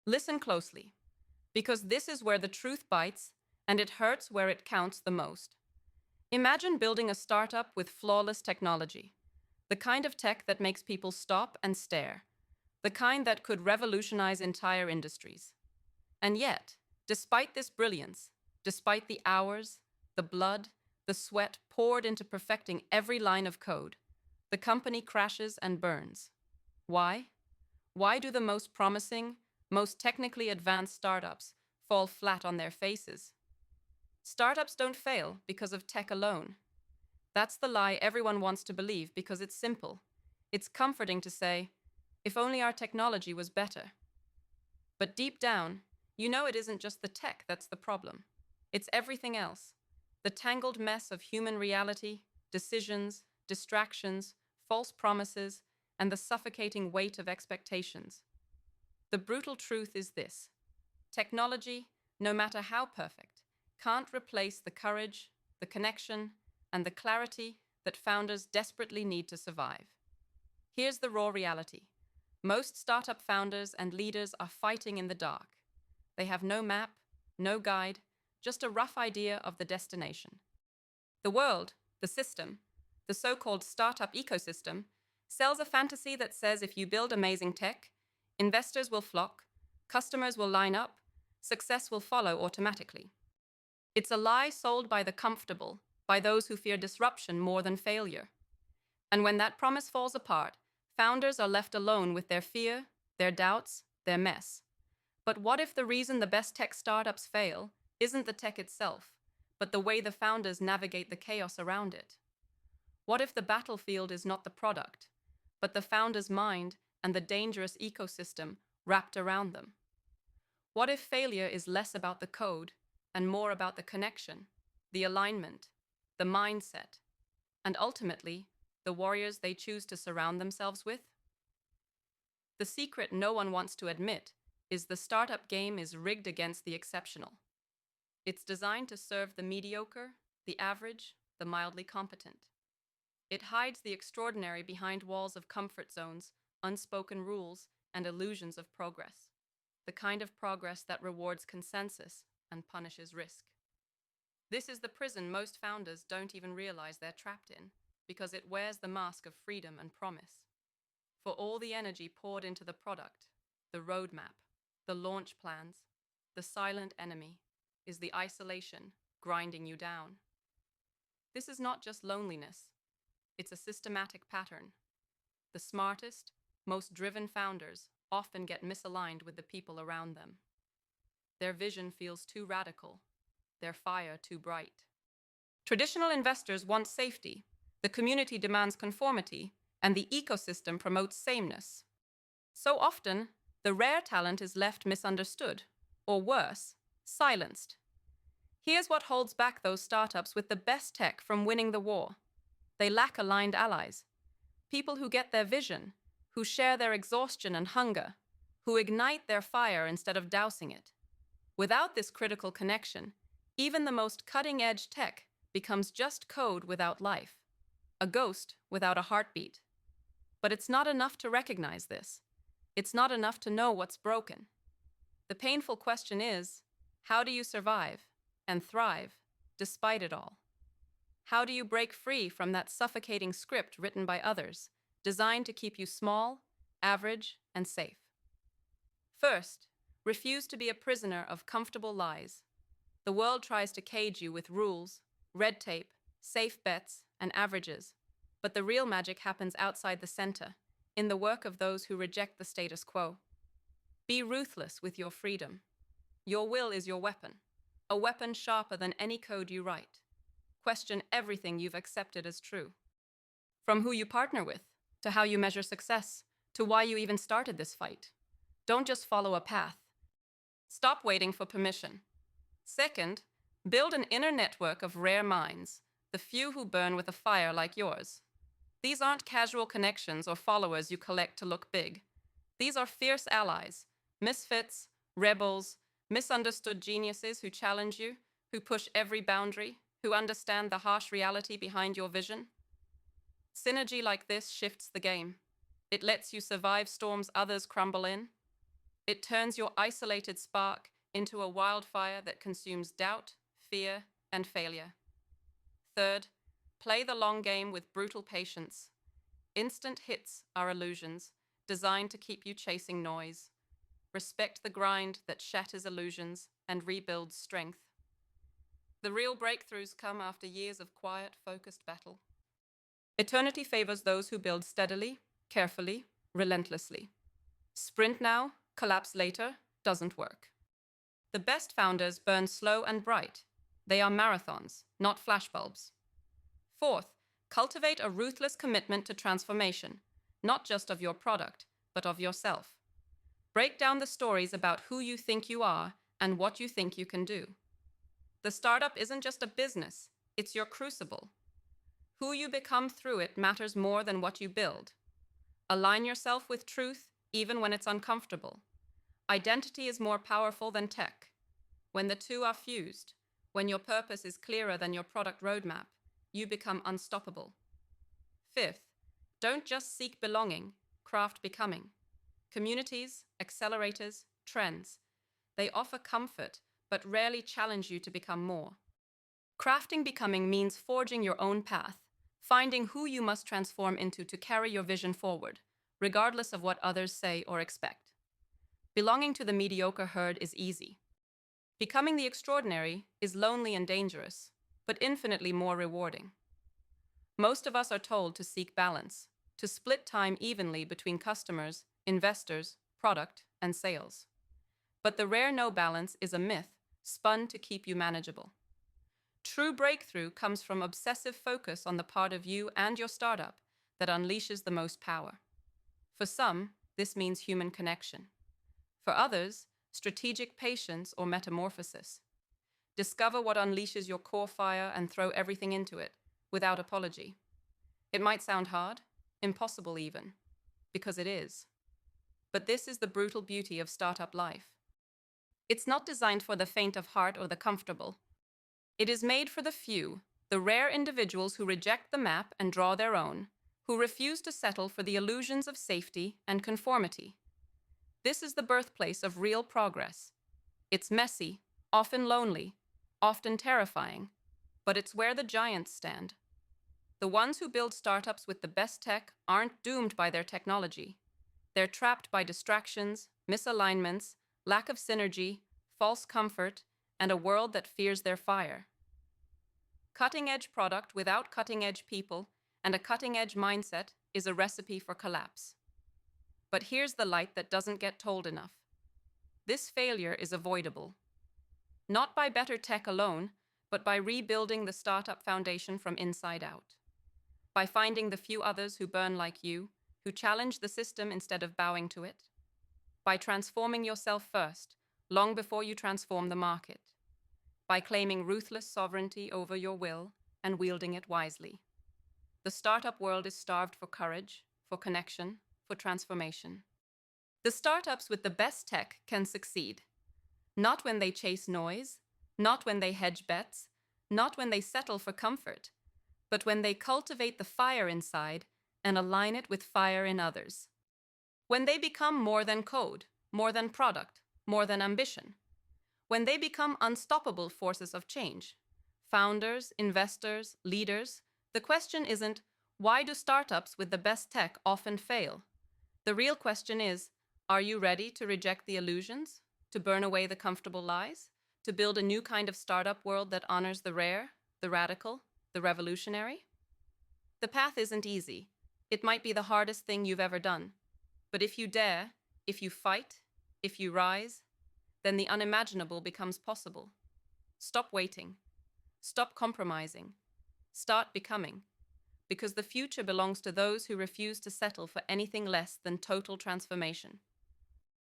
Listen closely, because this is where the truth bites and it hurts where it counts the most. Imagine building a startup with flawless technology, the kind of tech that makes people stop and stare, the kind that could revolutionize entire industries. And yet, despite this brilliance, despite the hours, the blood, the sweat poured into perfecting every line of code, the company crashes and burns. Why? Why do the most promising, most technically advanced startups fall flat on their faces? Startups don't fail because of tech alone. That's the lie everyone wants to believe because it's simple. It's comforting to say, if only our technology was better. But deep down, you know it isn't just the tech that's the problem. It's everything else. The tangled mess of human reality, decisions, distractions, false promises, and the suffocating weight of expectations. The brutal truth is this: technology, no matter how perfect, can't replace the courage, the connection, and the clarity that founders desperately need to survive. Here's the raw reality. Most startup founders and leaders are fighting in the dark. They have no map, no guide, just a rough idea of the destination. The world, the system, the so-called startup ecosystem, sells a fantasy that says if you build amazing tech, investors will flock, customers will line up, success will follow automatically. It's a lie sold by the comfortable, by those who fear disruption more than failure. And when that promise falls apart, founders are left alone with their fear, their doubts, their mess. But what if the reason the best tech startups fail isn't the tech itself, but the way the founders navigate the chaos around it? What if the battlefield is not the product, but the founder's mind and the dangerous ecosystem wrapped around them? What if failure is less about the code and more about the connection, the alignment, the mindset, and ultimately, the warriors they choose to surround themselves with? The secret no one wants to admit is the startup game is rigged against the exceptional. It's designed to serve the mediocre, the average, the mildly competent. It hides the extraordinary behind walls of comfort zones, unspoken rules, and illusions of progress. The kind of progress that rewards consensus and punishes risk. This is the prison most founders don't even realize they're trapped in, because it wears the mask of freedom and promise. For all the energy poured into the product, the roadmap, the launch plans, the silent enemy is the isolation grinding you down. This is not just loneliness, it's a systematic pattern. The smartest, most driven founders often get misaligned with the people around them. Their vision feels too radical, their fire too bright. Traditional investors want safety, the community demands conformity, and the ecosystem promotes sameness. So often, the rare talent is left misunderstood, or worse, silenced. Here's what holds back those startups with the best tech from winning the war. They lack aligned allies. People who get their vision, who share their exhaustion and hunger, who ignite their fire instead of dousing it. Without this critical connection, even the most cutting-edge tech becomes just code without life, a ghost without a heartbeat. But it's not enough to recognize this. It's not enough to know what's broken. The painful question is, how do you survive and thrive despite it all? How do you break free from that suffocating script written by others, designed to keep you small, average, and safe? First, refuse to be a prisoner of comfortable lies. The world tries to cage you with rules, red tape, safe bets, and averages. But the real magic happens outside the center, in the work of those who reject the status quo. Be ruthless with your freedom. Your will is your weapon, a weapon sharper than any code you write. Question everything you've accepted as true. From who you partner with, to how you measure success, to why you even started this fight. Don't just follow a path. Stop waiting for permission. Second, build an inner network of rare minds, the few who burn with a fire like yours. These aren't casual connections or followers you collect to look big. These are fierce allies, misfits, rebels, misunderstood geniuses who challenge you, who push every boundary, who understand the harsh reality behind your vision. Synergy like this shifts the game. It lets you survive storms others crumble in. It turns your isolated spark into a wildfire that consumes doubt, fear, and failure. Third, play the long game with brutal patience. Instant hits are illusions, designed to keep you chasing noise. Respect the grind that shatters illusions and rebuilds strength. The real breakthroughs come after years of quiet, focused battle. Eternity favors those who build steadily, carefully, relentlessly. Sprint now, collapse later doesn't work. The best founders burn slow and bright. They are marathons, not flashbulbs. Fourth, cultivate a ruthless commitment to transformation, not just of your product, but of yourself. Break down the stories about who you think you are and what you think you can do. The startup isn't just a business, it's your crucible. Who you become through it matters more than what you build. Align yourself with truth, even when it's uncomfortable. Identity is more powerful than tech. When the two are fused, when your purpose is clearer than your product roadmap, you become unstoppable. Fifth, don't just seek belonging, craft becoming. Communities, accelerators, trends, they offer comfort, but rarely challenge you to become more. Crafting becoming means forging your own path, finding who you must transform into to carry your vision forward, regardless of what others say or expect. Belonging to the mediocre herd is easy. Becoming the extraordinary is lonely and dangerous, but infinitely more rewarding. Most of us are told to seek balance, to split time evenly between customers, investors, product, and sales. But the rare no balance is a myth spun to keep you manageable. True breakthrough comes from obsessive focus on the part of you and your startup that unleashes the most power. For some, this means human connection. For others, strategic patience or metamorphosis. Discover what unleashes your core fire and throw everything into it, without apology. It might sound hard, impossible even, because it is. But this is the brutal beauty of startup life. It's not designed for the faint of heart or the comfortable. It is made for the few, the rare individuals who reject the map and draw their own, who refuse to settle for the illusions of safety and conformity. This is the birthplace of real progress. It's messy, often lonely, often terrifying, but it's where the giants stand. The ones who build startups with the best tech aren't doomed by their technology. They're trapped by distractions, misalignments, lack of synergy, false comfort, and a world that fears their fire. Cutting-edge product without cutting-edge people and a cutting-edge mindset is a recipe for collapse. But here's the light that doesn't get told enough. This failure is avoidable. Not by better tech alone, but by rebuilding the startup foundation from inside out. By finding the few others who burn like you, who challenge the system instead of bowing to it. By transforming yourself first, long before you transform the market. By claiming ruthless sovereignty over your will and wielding it wisely. The startup world is starved for courage, for connection, for transformation. The startups with the best tech can succeed. Not when they chase noise, not when they hedge bets, not when they settle for comfort, but when they cultivate the fire inside and align it with fire in others. When they become more than code, more than product, more than ambition. When they become unstoppable forces of change. Founders, investors, leaders, the question isn't, why do startups with the best tech often fail? The real question is, are you ready to reject the illusions? To burn away the comfortable lies? To build a new kind of startup world that honors the rare, the radical, the revolutionary? The path isn't easy. It might be the hardest thing you've ever done. But if you dare, if you fight, if you rise, then the unimaginable becomes possible. Stop waiting. Stop compromising. Start becoming. Because the future belongs to those who refuse to settle for anything less than total transformation.